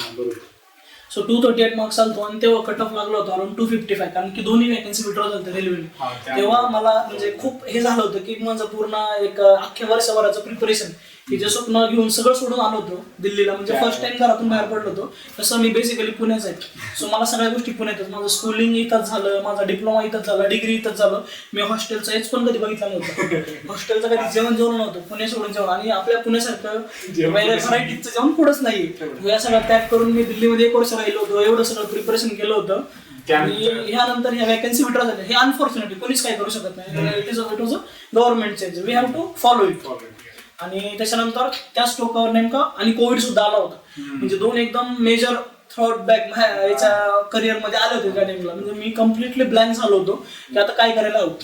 सो 238 मार्क्स आलतो आणि तेव्हा कट ऑफ लागला होता अराउंड 255, कारण की दोन्ही वॅकन्सी विड्रॉ झालं रेल्वेने. तेव्हा मला म्हणजे खूप हे झालं होतं की माझं पूर्ण एक अख्ख्या वर्षभराचं प्रिपरेशन की जे स्वप्न घेऊन सगळं सोडून आलो होतो दिल्लीला. म्हणजे फर्स्ट टाइम घरातून बाहेर पडलो होतो. तसं मी बेसिकली पुण्याच आहे. सो मला सगळ्या गोष्टी पुण्यातच, माझं स्कूलिंग इथंच झालं, माझा डिप्लोमा इथंच झाला, डिग्री इथंच झालं. मी हॉस्टेलचा हेच पण कधी बघितला नव्हतं. हॉस्टेलचं कधी जेवण नव्हतं, पुणे सोडून जेवण. आणि आपल्या पुण्यासारखं व्हरायटीचं जेवण पुढंच नाही. या सगळं त्याग करून मी दिल्लीमध्ये 1 वर्ष राहिलो होतो. एवढं सगळं प्रिपरेशन केलं होतं. आणि ह्यानंतर ह्या वॅकन्सी विड्रॉ झाल्या. हे अनफॉर्च्युनेटली कोणीच काय करू शकत नाही. It was a government change, we have to follow it. आणि त्याच्यानंतर त्याच टोकावर नेमका आणि कोविड सुद्धा आला होता. म्हणजे 2 एकदम मेजर थ्रॉट बॅक याच्या करिअरमध्ये आले होते त्या टाइमला. म्हणजे मी कम्प्लिटली ब्लँक झालो होतो की आता काय करायला हवं.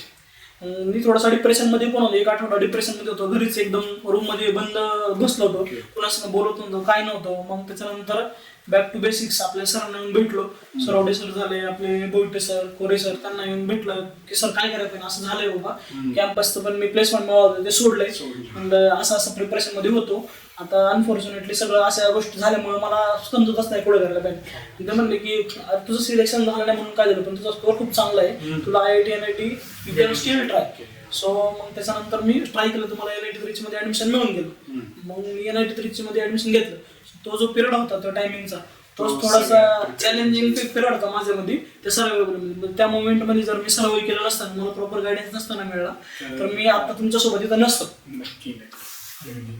मी थोडासा डिप्रेशनमध्ये पण होतो. 1 आठवडा डिप्रेशनमध्ये होतो. घरीच एकदम रूममध्ये बंद बसलो होतो. कुणासंग बोलत नव्हतो, काय नव्हतं. मग त्याच्यानंतर बॅक टू बेसिक्स आपल्या सरांना येऊन भेटलो. सरवडे सर झाले, आपले बोईटे सर, कोरे सर, त्यांना येऊन भेटलं की सर काय करायचं, असं झालंय बाबा. कॅम्पसचं पण मी प्लेसमेंट मिळवलं ते सोडलंय. म्हणजे असं प्रिपरेशन मध्ये होतो. आता अनफॉर्च्युनेटली सगळं अशा गोष्टी झाल्यामुळे मला समजतच नाही पुढे करायला पाहिजे. ते म्हणले की तुझं सिलेक्शन झालं नाही म्हणून काय झालं, पण तुझा स्कोअर खूप चांगला आहे, तुला IIT NIT you can still try. So मग त्याच्यानंतर मी ट्राय केलं, तुम्हाला NIT त्रिचीमध्ये ऍडमिशन मिळून गेलं. मग मी NIT त्रिचीमध्ये ऍडमिशन घेतलं. तो जो पिरियड होता तो टायमिंगचा, तो थोडासा चॅलेंजिंग पिरियड होता माझ्यामध्ये. ते सर्वे त्या मोमेंटमध्ये जर मी सर्वे केलं नसताना, मला प्रॉपर गायडन्स नसताना मिळाला, तर मी आता तुमच्यासोबत इथं नसतो. नक्की नाही.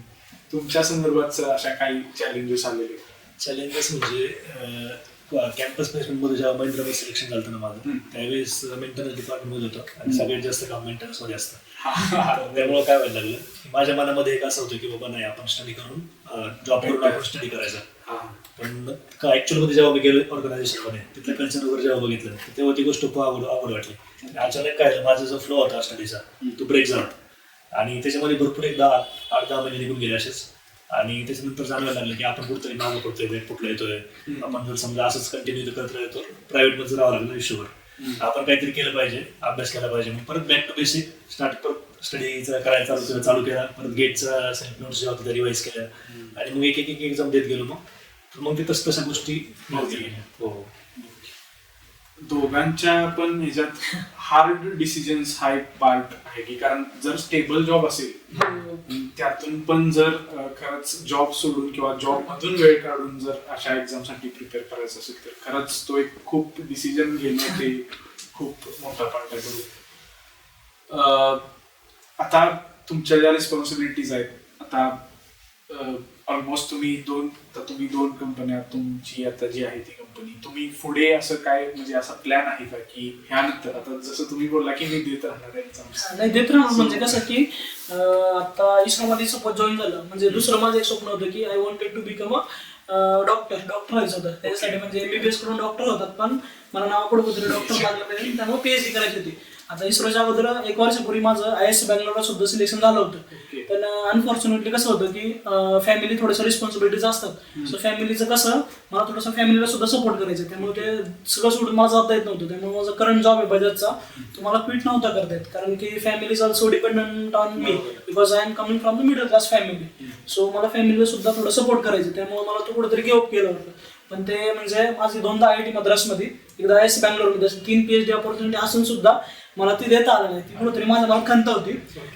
तुमच्या संदर्भात अशा काही चॅलेंजेस आलेले? चॅलेंजेस म्हणजे कॅम्पस प्लेसमेंटमध्ये जेव्हा महिंद्रामध्ये सिलेक्शन झालं ना माझं, त्यावेळेस मेंटेनन्स डिपार्टमेंटमध्ये होतं आणि सगळ्यात जास्त काम मेंटेनन्समध्ये असतं. त्यामुळे काय व्हायला लागलं, माझ्या मनामध्ये एक असं होतं की बाबा नाही, आपण स्टडी करून जॉब करून आपण स्टडी करायचा. पण ऍक्च्युअलमध्ये जेव्हा मी गेलो ऑर्गनायझेशनमध्ये, तिथलं कल्चर वगैरे जेव्हा बघितलं, तेव्हा ती गोष्ट खूप आवड वाटली. अचानक काय झालं, माझा जो फ्लो होता स्टडीचा तो ब्रेक झाला आणि त्याच्यामध्ये भरपूर 8-10 महिने निघून गेले असेच. आणि त्याच्यानंतर जाणवायला लागलं की आपण कुठतरी मागं पडतोय, कुठला येतोय. आपण जर समजा असंच कंटिन्यू करत राहतो, प्रायव्हेटमध्ये राहावं लागलं आयुष्यभर. आपण काहीतरी केलं पाहिजे, अभ्यास केला पाहिजे. मग परत बॅक टू बेसिक स्टडीचं करायला चालू केला. परत गेटचा सेल्फ नोट्स जे होतं त्या रिवाईज केल्या आणि मग एक एक्झाम देत गेलो. मग ते तशा गोष्टी हो. दोघांच्या पण ह्याच्यात हार्ड डिसिजन्स हा एक पार्ट आहे की, कारण जर स्टेबल जॉब असेल त्यातून पण जर खरंच जॉब सोडून किंवा जॉब मधून वेळ काढून जर अशा एक्झामसाठी प्रिपेअर करायचं असेल तर खरंच तो एक खूप डिसिजन घेणं ते खूप मोठा पार्ट आहे. आता तुमच्या ज्या रिस्पॉन्सिबिलिटीज आहेत, आता ऑलमोस्ट तुम्ही दोन कंपन्या, तुमची आता जी आहे ती कंपनी, तुम्ही पुढे असं काय म्हणजे असा प्लॅन आहे का की ह्यानंतर आता जसं तुम्ही बोलला की मी देत राहणार आहे? नाही, देत राहणार म्हणजे कसं की आता इस्रोमध्ये सपोज जॉईन झालं म्हणजे दुसरं माझं एक स्वप्न होतं की I wanted to become a doctor व्हायचं होतं. त्याच्यासाठी म्हणजे MBBS करून डॉक्टर होतात, पण मला नावापुढे कुठे डॉक्टर लागलं पाहिजे, त्यामुळे PhD करायची होती. आता इस्रोच्या अगोदर 1 वर्षापूर्वी माझं IISc बँगलोरला सुद्धा सिलेक्शन झालं होतं. पण अनफॉर्च्युनेटली कसं होतं की फॅमिली थोडंसं रिस्पॉन्सिबिलिटीज असतात. सो फॅमिलीचं कसं मला थोडंसं फॅमिलीला सुद्धा सपोर्ट करायचं, त्यामुळे ते सगळं सोडून मला जाता येत नव्हतं. त्यामुळे माझा करंट जॉब आहे बजाजचा, तो मला क्विट नव्हता करता येत, कारण की family is also dependent on me because I am coming from the middle class family. So मला फॅमिलीला सुद्धा थोडं सपोर्ट करायचं, त्यामुळे मला तो कुठेतरी गिव्ह केलं होतं. पण ते म्हणजे माझी 2दा IIT मद्रासमध्ये, एकदा IISc बँगलोरमध्ये 3 PhD ऑपॉर्च्युनिटी असून सुद्धा मला ती देता आलं नाही. ती कुठेतरी माझ्या मला खंत होती.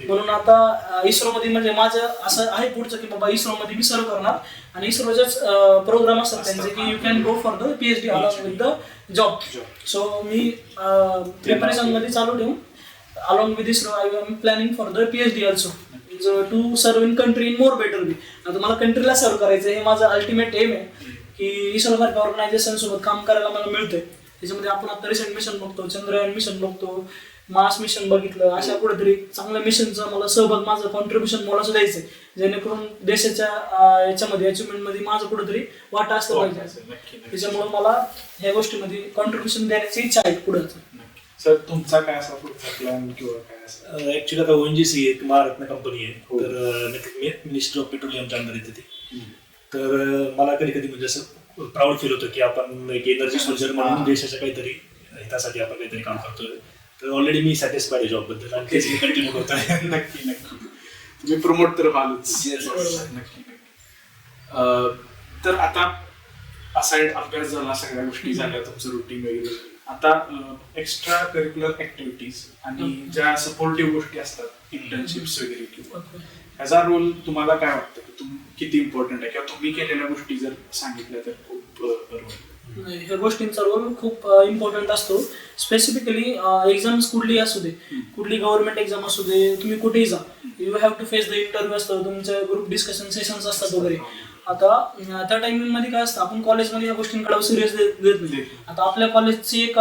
म्हणून आता इस्रोमध्ये म्हणजे माझं असं आहे पुढचं की बाबा इस्रोमध्ये मी सर्व करणार आणि इस्रोचेच प्रोग्राम असतात त्यांचे की you can go for the PhD along with the job. So मी प्रिपरेशनमध्ये चालू ठेवून along with ISRO I am planning for the PhD also to serve in country in more better way. आता मला कंट्रीला सर्व करायचं हे माझं अल्टिमेट एम आहे की इस्रोसारख्या ऑर्गनायझेशन सोबत काम करायला मला मिळतंय. त्याच्यामध्ये आपण आता रिसेंट मिशन बघतो, चंद्रयान मिशन बघतो, मास मिशन बघितलं, अशा कुठेतरी चांगल्या मिशनचा मला सहभाग, माझं कॉन्ट्रीब्युशन मला असं द्यायचंय, जेणेकरून देशाच्या याच्यामध्ये अचिव्हमेंटमध्ये माझं कुठेतरी वाटा असलं पाहिजे. त्याच्यामुळे मला ह्या गोष्टीमध्ये कॉन्ट्रीब्युशन देण्याची इच्छा आहे पुढे. सर तुमचा काय असा पुढचा प्लॅन किंवा काय असं? ऍक्च्युली आता ONGC एक महारत्न कंपनी आहे, तर मिनिस्टर ऑफ पेट्रोलियमच्या अंडर येते ती. तर मला कधी कधी म्हणजे असं प्राऊड फील होतं की आपण एक एनर्जी सोल्जर म्हणून देशाच्या काहीतरी हितासाठी आपण काहीतरी काम करतोय. तर ऑलरेडी मी सॅटिस्फाईड आहे जॉबबद्दल आणि तेच मी कंटिन्यू करतोय. नक्की नक्की तुम्ही प्रमोट तर व्हालच. नक्की. तर आता असाइड अभ्यास झाला, सगळ्या गोष्टी झाल्या, तुमचं रुटीन वगैरे. आता एक्स्ट्रा करिक्युलर ऍक्टिव्हिटीज आणि ज्या सपोर्टिव्ह गोष्टी असतात, इंटर्नशिप्स वगैरे, किंवा ह्याचा रोल तुम्हाला काय वाटतं की किती इम्पॉर्टंट आहे, किंवा तुम्ही केलेल्या गोष्टी जर सांगितल्या तर खूप बरं होईल. ह्या गोष्टींचा रोल खूप इम्पॉर्टंट असतो. स्पेसिफिकली एक्झाम्स कुठलीही असू दे, कुठली गव्हर्नमेंट एक्झाम असू दे, तुम्ही कुठेही जा, you have to face the interview असतं, तुमचे ग्रुप डिस्कशन सेशन्स असतात वगैरे. आता त्या टायमिंगमध्ये काय असतं, आपण कॉलेजमध्ये या गोष्टींकडे सिरियस देत नाही. आता आपल्या कॉलेजचे एक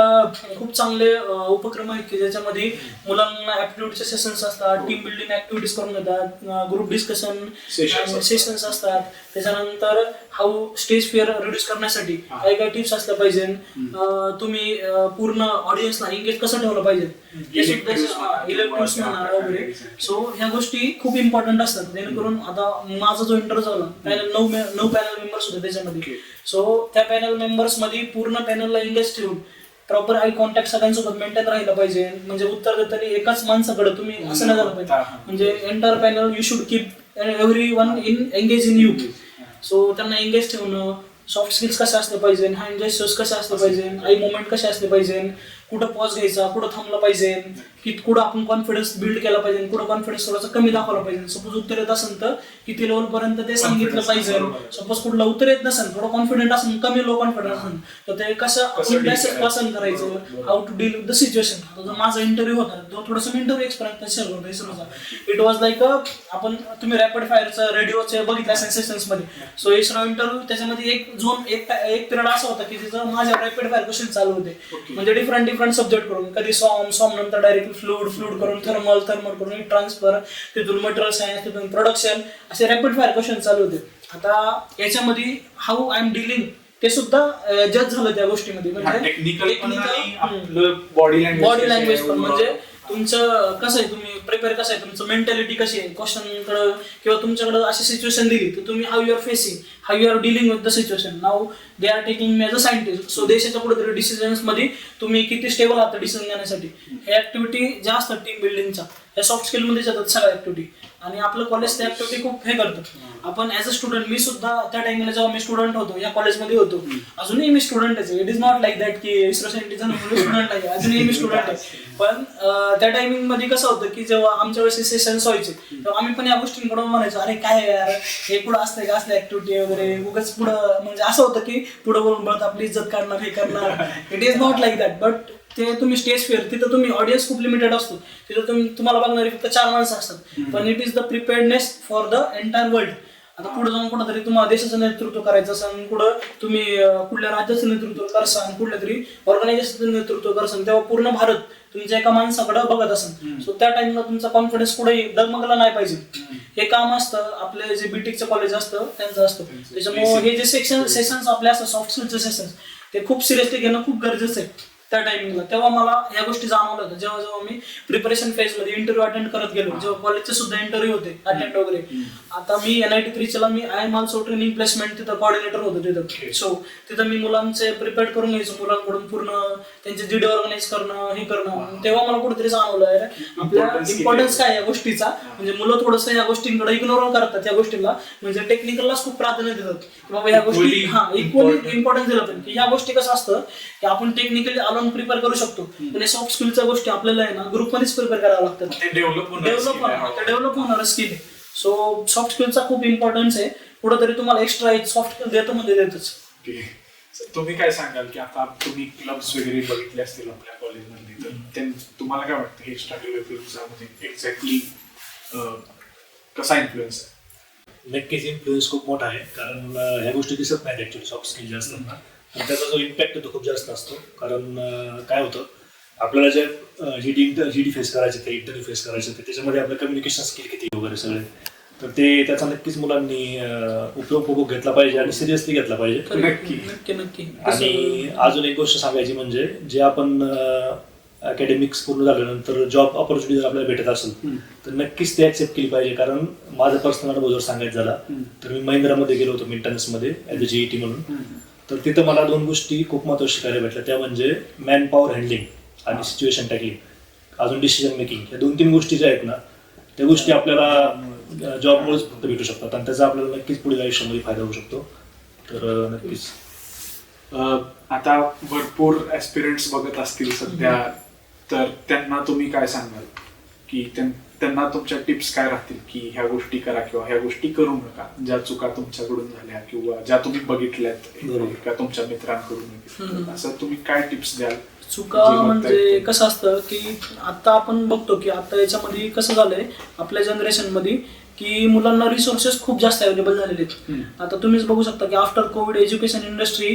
खूप चांगले उपक्रम आहेत की ज्याच्यामध्ये मुलांना ऍक्टिव्हिटीचे सेशन्स असतात, टीम बिल्डिंग ऍक्टिव्हिटीज करून घेतात, ग्रुप डिस्कशन सेशन्स असतात. त्याच्यानंतर हाऊ स्टेज फिअर रिड्यूस करण्यासाठी काही काही टिप्स असल्या पाहिजे. तुम्ही पूर्ण ऑडियन्सला एंगेज कसं ठेवलं पाहिजे, इलेक्टिव्स म्हणा वगैरे. सो ह्या गोष्टी खूप इम्पॉर्टंट असतात, जेणेकरून आता माझा जो इंटरव्ह्यू झाला, पॅनल 9 पॅनल मेंबर्स होते त्याच्यामध्ये. सो त्या पॅनल मेंबर्स मध्ये पूर्ण पॅनलला एंगेज ठेवून प्रॉपर आय कॉन्टॅक्ट सगळ्यांसोबत मेंटेन राहिलं पाहिजे. म्हणजे उत्तर देताना एकाच माणसाकडे तुम्ही असं नाही झालं पाहिजे. म्हणजे entire panel you should keep every one in engage in you. So त्यांना एंगेज ठेवणं, सॉफ्ट स्किल्स कसे असले पाहिजे, हँड जेस्चर्स कसे असले पाहिजे, आई मोमेंट कसे असले पाहिजे, कुठं पॉज घ्यायचा, कुठं थांबलं पाहिजे, की कुठं आपण कॉन्फिडन्स बिल्ड केला पाहिजे, कुठं कॉन्फिडन्स थोडासा कमी दाखवला पाहिजे. सपोज उत्तर येत असेल तर किती लेवल पर्यंत ते सांगितलं पाहिजे. सपोज कुठलं उत्तर येत नसेल, थोडं कॉन्फिडंट असेल, कमी लो कॉन्फिडन्स असेल, तर ते कसं पसंत करायचं, how to deal with the situation. जो माझा इंटरव्ह्यू होता तो थोडासा मी इंटरव्ह्यू एक्सपिरियन्स शेअर करतो. इट वॉज लाईक आपण तुम्ही रॅपिड फायरचं रेडिओचे बघितलं सेशन्स मध्ये. सो इंटरव्ह्यू त्याच्यामध्ये एक झोन एक पिरियड असा होता की तिथं माझ्या रॅपिड फायर क्वेश्चन चालू होते. म्हणजे डिफरंट सब्जेक्ट करून, कधी सॉम नंतर डायरेक्टली फ्लूड करून थर्मल करून हीट ट्रान्सफर, तिथून मटेरियल सायन्स, तिथून प्रोडक्शन, असे रॅपिड फायर क्वेश्चन चालू होते. आता याच्यामध्ये हाऊ आय एम डीलिंग ते सुद्धा जज झालं त्या गोष्टीमध्ये. म्हणजे टेक्निकल बॉडी लँग्वेज पण, म्हणजे तुमचं कसं आहे, तुम्ही प्रिपेअर कसं आहे, तुमचं मेंटॅलिटी कशी आहे, क्वेश्चनकडं किंवा तुमच्याकडे अशी सिच्युएशन दिली तर तुम्ही how you are facing, how you are dealing with the situation. Now they are taking me as a scientist. So देशाच्या कुठेतरी डिसिजन्स मध्ये तुम्ही किती स्टेबल आहात डिसिजन घेण्यासाठी. हे ऍक्टिव्हिटी ज्या असतात टीम बिल्डिंगच्या, या सॉफ्ट स्किलमध्ये जातात सगळ्या ऍक्टिव्हिटी. आणि आपलं कॉलेज त्या ऍक्टिव्हिटी खूप हे करतं. आपण ॲज अ स्टुडंट, मी सुद्धा त्या टाइमला जेव्हा मी स्टुडंट होतो, या कॉलेजमध्ये होतो, अजूनही मी स्टुडंटच आहे. It is not like that की इस्रो सायंटिस्ट स्टुडंट आहे, अजूनही मी स्टुडंट आहे. पण त्या टायमिंग मध्ये कसं होतं की जेव्हा आमच्या वेळेस सेशन्स व्हायचे तेव्हा आम्ही पण या गोष्टींकडून म्हणायचो, अरे काय यार हे पुढं असतंय का असल्या ऍक्टिव्हिटी वगैरे, उगाच पुढं म्हणजे असं होतं की पुढं बोलून बळत आपली इज्जत करणार, हे करणार. It is not like that. But ते तुम्ही स्टेज फेअर, तिथं तुम्ही ऑडियन्स खूप लिमिटेड असतो, तिथं तुम्हाला बघणारी फक्त 4 माणसं असतात. पण it is the preparedness for the entire world. आता पुढे जाऊन कुठंतरी तुम्हाला देशाचं नेतृत्व करायचं असेल, कुठं तुम्ही कुठल्या राज्याचं नेतृत्व करसान, कुठल्या तरी ऑर्गनायझेशनचं नेतृत्व करसान, तेव्हा पूर्ण भारत तुमच्या एका माणसाकडे बघत असेल. सो त्या टाइमला तुमचा कॉन्फिडन्स कुठेही डगमगला नाही पाहिजे. हे काम असतं आपले जे बीटेकचं कॉलेज असतं त्यांचं असतं. त्याच्यामुळे हे जे सेशन्स आपले असतात, सॉफ्ट स्किलचे सेशन्स, ते खूप सिरियसली घेणं खूप गरजेचं आहे त्या टायमिंगला. तेव्हा मला या गोष्टी जाणवल्या होत्या जेव्हा जेव्हा मी प्रिपरेशन फेजमध्ये इंटरव्ह्यू अटेंड करत गेलो, जेव्हा कॉलेजचे सुद्धा इंटरव्ह्यू होते अटेंड वगैरे. आता मी NIT त्रिचेला मी I am also training placement तिथं कॉर्डिनेटर होतो तिथं. सो तिथं मी मुलांचे प्रिपेअर करून घ्यायचो, मुलांकडून पूर्ण त्यांचे जीडी ऑर्गनाईज करणं, हे करणं. तेव्हा मला कुठेतरी जाणवलं आपल्या इम्पॉर्टन्स काय या गोष्टीचा. म्हणजे मुलं थोडंसं या गोष्टींकडे इग्नोर करतात, या गोष्टीला म्हणजे टेक्निकललाच खूप प्राधान्य देतात की बाबा ह्या गोष्टी इक्वली इम्पॉर्टन्स दिलं पाहिजे. की ह्या गोष्टी कसं असतं की आपण टेक्निकली प्रिपेअर करू शकतो, पण सॉफ्ट स्किलच्या गोष्टी आपल्याला आहे ना ग्रुपमध्येच प्रिपेअर कराव्या लागतात. ते डेव्हलप होणार स्किल आहे. सो सॉफ्ट स्किलचा खूप इम्पॉर्टन्स आहे. कुठेतरी तुम्हाला एक्स्ट्रा एक सॉफ्ट स्किल देतं म्हणजे देतच. तुम्ही काय सांगाल की आता तुम्ही क्लब्स वगैरे बघितले असतील आपल्या कॉलेजमध्ये, तर तुम्हाला काय वाटतं एक्स्ट्रा करिक्युलरचा म्हणजे एक्झॅक्टली कसा इन्फ्लुएन्स आहे? नक्कीच इन्फ्लुएन्स खूप मोठा आहे, कारण ह्या गोष्टी दिसत नाहीत ऍक्च्युली. सॉफ्ट स्किल जे असतात ना, त्याचा जो इम्पॅक्ट तो खूप जास्त असतो. कारण काय होतं आपल्याला जे जी डी फेस करायचे ते इंटरव्ह्यू फेस करायचे ते त्याच्यामध्ये आपलं कम्युनिकेशन स्किल किती वगैरे सगळे, तर त्याचा नक्कीच मुलांनी उपभोग घेतला पाहिजे आणि सिरियसली घेतला पाहिजे. नक्की आणि अजून एक गोष्ट सांगायची म्हणजे जे आपण अकॅडमिक्स पूर्ण झाल्यानंतर जॉब ऑपॉर्च्युनिटी जर आपल्याला भेटत असेल तर नक्कीच ते ऍक्सेप्ट केली पाहिजे. कारण माझा पर्सनल अनुभव जर सांगायचा झाला तर मी महिंद्रामध्ये गेलो होतो मेंटेनन्समध्ये ॲज अ GET म्हणून. तर तिथं मला 2 गोष्टी खूप महत्त्वाच्या शिकायला भेटल्या. त्या म्हणजे मॅन पॉवर हँडलिंग आणि सिच्युएशन टॅकलिंग, अजून डिसिजन मेकिंग. या 2-3 गोष्टी ज्या आहेत ना त्या गोष्टी आपल्याला जॉबमुळेच फक्त भेटू शकतात आणि त्याचा आपल्याला नक्कीच पुढील आयुष्यामध्ये फायदा होऊ शकतो. तर नक्कीच आता भरपूर ऍस्पिरंट्स बघत असतील सध्या, तर त्यांना तुम्ही काय सांगाल की त्यांना तुमच्या टिप्स काय राहतील की ह्या गोष्टी करा किंवा ह्या गोष्टी करू नका, ज्या चुका तुमच्याकडून झाल्या किंवा ज्या तुम्ही बघितल्यात किंवा तुमच्या मित्रांकडून, असं तुम्ही काय टिप्स द्याल? चुका म्हणजे कसं असतं की आता आपण बघतो की आता याच्यामध्ये कसं झालंय आपल्या जनरेशन मध्ये की मुलांना रिसोर्सेस खूप जास्त अवेलेबल झालेले आहेत. आता तुम्हीच बघू शकता की आफ्टर कोविड एज्युकेशन इंडस्ट्री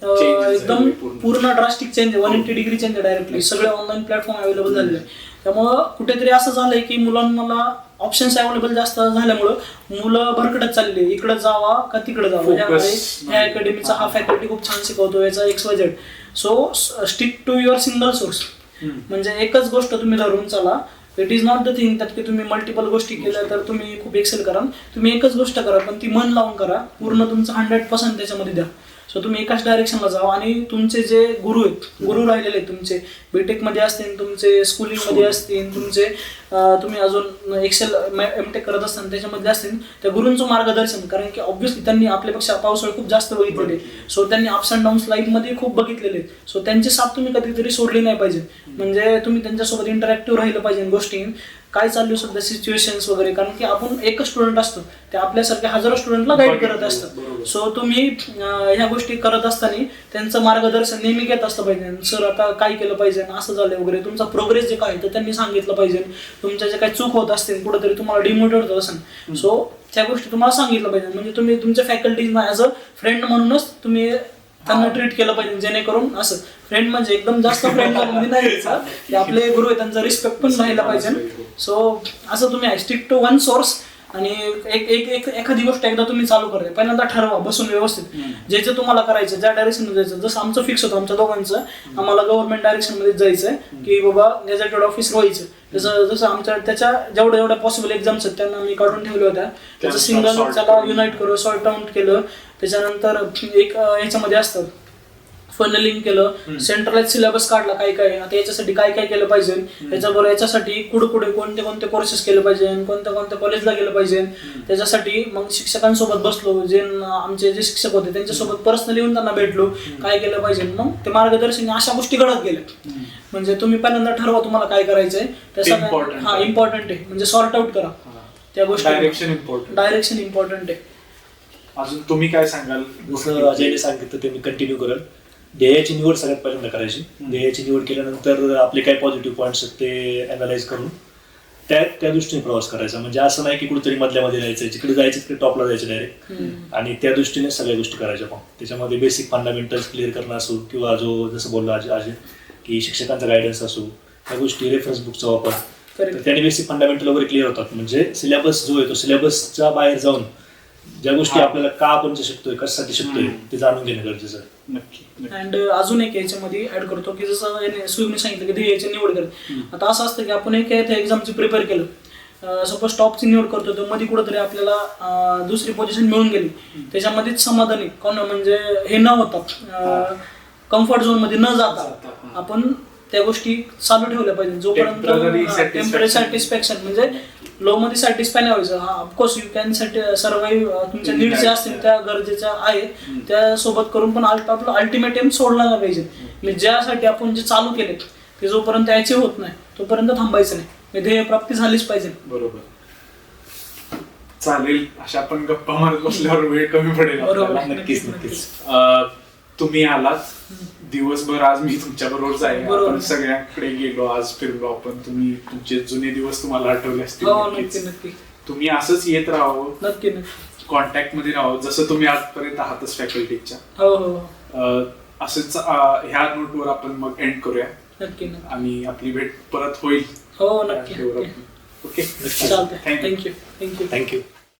एकदम पूर्ण drastic change, 180 degree change directly. सगळे ऑनलाईन प्लॅटफॉर्म अवेलेबल झालेले आहे. त्यामुळं कुठेतरी असं झालंय की मुलांना ऑप्शन्स अवेलेबल जास्त झाल्यामुळं मुलं भरकटत चाललेली, इकडे जावा का तिकडे जावा. ह्या अकॅडमीचा हा फॅकल्टी खूप छान शिकवतो, याचा XYZ. So stick to your single source, म्हणजे एकच गोष्ट तुम्ही धरून चाला. It is not the thing त्यात की तुम्ही मल्टिपल गोष्टी केल्या तर तुम्ही खूप एक्सेल करा. तुम्ही एकच गोष्ट करा पण ती मन लावून करा, पूर्ण तुमचं 100% त्याच्यामध्ये द्या. सो तुम्ही एकाच डायरेक्शनला जावा. आणि तुमचे जे गुरु आहेत, गुरु राहिलेले आहेत तुमचे BTech मध्ये असतील, तुमचे स्कूलिंगमध्ये असतील, तुमचे तुम्ही अजून एक्सेल MTech करत असताना त्याच्यामध्ये असतील, त्या गुरूंचं मार्गदर्शन. कारण की ऑब्व्हियसली त्यांनी आपल्यापेक्षा पावसाळे खूप जास्त बघितलेले, सो त्यांनी अप्स अँड डाऊन्स लाईफमध्ये खूप बघितलेले आहेत. सो त्यांची साथ तुम्ही कधीतरी सोडली नाही पाहिजे. म्हणजे तुम्ही त्यांच्यासोबत इंटरॅक्टिव्ह राहिलं पाहिजे गोष्टी काय चालू सध्या सिच्युएशन्स वगैरे. कारण की आपण एकच स्टुडंट असतो, ते आपल्यासारख्या हजारो स्टुडंटला गाईड करत असतात. सो तुम्ही ह्या गोष्टी करत असताना त्यांचं मार्गदर्शन नेहमी घेत असतं पाहिजे. सर आता काय केलं पाहिजे, असं झालं वगैरे. तुमचा प्रोग्रेस जे काय तर त्यांनी सांगितलं पाहिजे. तुमच्या जे काही चूक होत असतील, कुठेतरी तुम्हाला डिमोटिवेट होत असेल, सो त्या गोष्टी तुम्हाला सांगितलं पाहिजे. म्हणजे तुम्ही तुमच्या फॅकल्टीजना ॲज अ फ्रेंड म्हणूनच तुम्ही त्यांना ट्रीट केलं पाहिजे. जेणेकरून असं फ्रेंड म्हणजे एकदम जास्त फ्रेंड मध्ये नाही द्यायचा, ते आपले गुरु आहे त्यांचा रिस्पेक्ट पण राहिला पाहिजे. सो असं तुम्ही स्टिक टू वन सोर्स. आणि एखादी गोष्ट एकदा तुम्ही चालू करते, पहिल्यांदा ठरवा बसून व्यवस्थित जे तुम्हाला करायचं, ज्या डायरेक्शन मध्ये जायचं. जसं आमचं फिक्स होतं आमच्या दोघांचं, आम्हाला गव्हर्नमेंट डायरेक्शन मध्ये जायचंय की बाबा गॅझेटेड ऑफिस व्हायचं. जसं आमच्या त्याच्या जेवढ्या पॉसिबल एक्झाम्स आहेत त्यांना आम्ही काढून ठेवल्या होत्या. त्याचं सिंगल त्याला युनाइट करू, सॉर्ट आउट केलं. त्याच्यानंतर एक ह्याच्यामध्ये असतं फनलिंग केलं, सेंट्रलाइज सिलेबस काढला काय काय, आता याच्यासाठी काय काय केलं पाहिजे, याच्याबरोबर याच्यासाठी पुढे कोणते कोणते कोर्सेस केले पाहिजे, कोणत्या कॉलेजला गेलं पाहिजे. त्याच्यासाठी मग शिक्षकांसोबत बसलो, जे आमचे जे शिक्षक होते त्यांच्यासोबत पर्सनली येऊन त्यांना भेटलो, काय केलं पाहिजे. मग ते मार्गदर्शन अशा गोष्टी घडत गेल्या. म्हणजे तुम्ही पहिल्यांदा ठरवा तुम्हाला काय करायचंय, हा इम्पॉर्टंट आहे. म्हणजे सॉर्ट आउट करा त्या गोष्टी. डायरेक्शन इम्पॉर्टंट आहे. अजून तुम्ही काय सांगाल? जसं अजयने सांगितलं ते मी कंटिन्यू करेल. ध्येयाची निवड सगळ्यात पहिल्यांदा करायची. ध्येयाची निवड केल्यानंतर आपले काय पॉझिटिव्ह पॉईंट्स आहेत ते अनालाइज करून त्या दृष्टीने प्रवास करायचा. म्हणजे असं नाही की कुठेतरी मधल्यामध्ये जायचं, जिकडे जायचं तिकडे टॉपला जायचं डायरेक्ट. आणि त्या दृष्टीने सगळ्या गोष्टी करायच्या. पण त्याच्यामध्ये बेसिक फंडामेंटल्स क्लिअर करणं असो किंवा जो जसं बोललो अजय की शिक्षकांचा गायडन्स असो, त्या गोष्टी रेफरन्स बुकचा वापर, तर त्याने बेसिक फंडामेंटल वगैरे क्लिअर होतात. म्हणजे सिलेबस जो आहे तो सिलेबसच्या बाहेर जाऊन ज्या गोष्टी आपल्याला का आपण जे शिकतोय, कशासाठी शिकतोय ते जाणून घेणं गरजेचं आहे. नक्की. अँड अजून एक याच्यामध्ये ऍड करतो की जसं सुयोगने सांगितलं की ध्येयाची निवड करत. आता असं असतं की आपण एक एक्झामची प्रिपेअर केलं, सपोज टॉपची निवड करतो, तर मध्ये कुठेतरी आपल्याला दुसरी पोझिशन मिळून गेली, त्याच्यामध्येच समाधानी म्हणजे हे न होता कम्फर्ट झोन मध्ये न जाता आपण त्या गोष्टी चालू ठेवल्या पाहिजे. जोपर्यंत टेम्पररी सॅटिस्फॅक्शन म्हणजे लो मध्ये सॅटिस्फाय नाही व्हायचं. हा ऑफकोर्स यू कॅन सर्वाईव्ह, तुमच्या नीड्स ज्या असतील त्या गरजेच्या आहेत त्या सोबत करून, पण आपलं अल्टिमेट एम सोडला नाही पाहिजे. म्हणजे ज्यासाठी आपण जे चालू केले ते जोपर्यंत अचीव होत नाही तोपर्यंत थांबायचं नाही. ध्येय प्राप्ती झालीच पाहिजे. बरोबर. चालेल, अशा आपण गप्पा मारत बसल्यावर वेळ कमी पडेल. नक्कीच नक्कीच. तुम्ही आलात दिवसभर, आज मी तुमच्या बरोबर जाईल, आपण सगळ्यांकडे गेलो, आज फिरलो आपण. तुम्ही तुमचे जुने दिवस तुम्हाला आठवले असतील. नक्की. तुम्ही असंच येत राहावं, नक्की कॉन्टॅक्ट मध्ये राहावं जसं तुम्ही आजपर्यंत आहातच फॅकल्टीच्या. हो. असंच ह्या नोटवर आपण मग एंड करूया. नक्की नक्की. आणि आपली भेट परत होईल. हो नक्की ओके चालतंय. थँक्यू. थँक्यू. थँक्यू.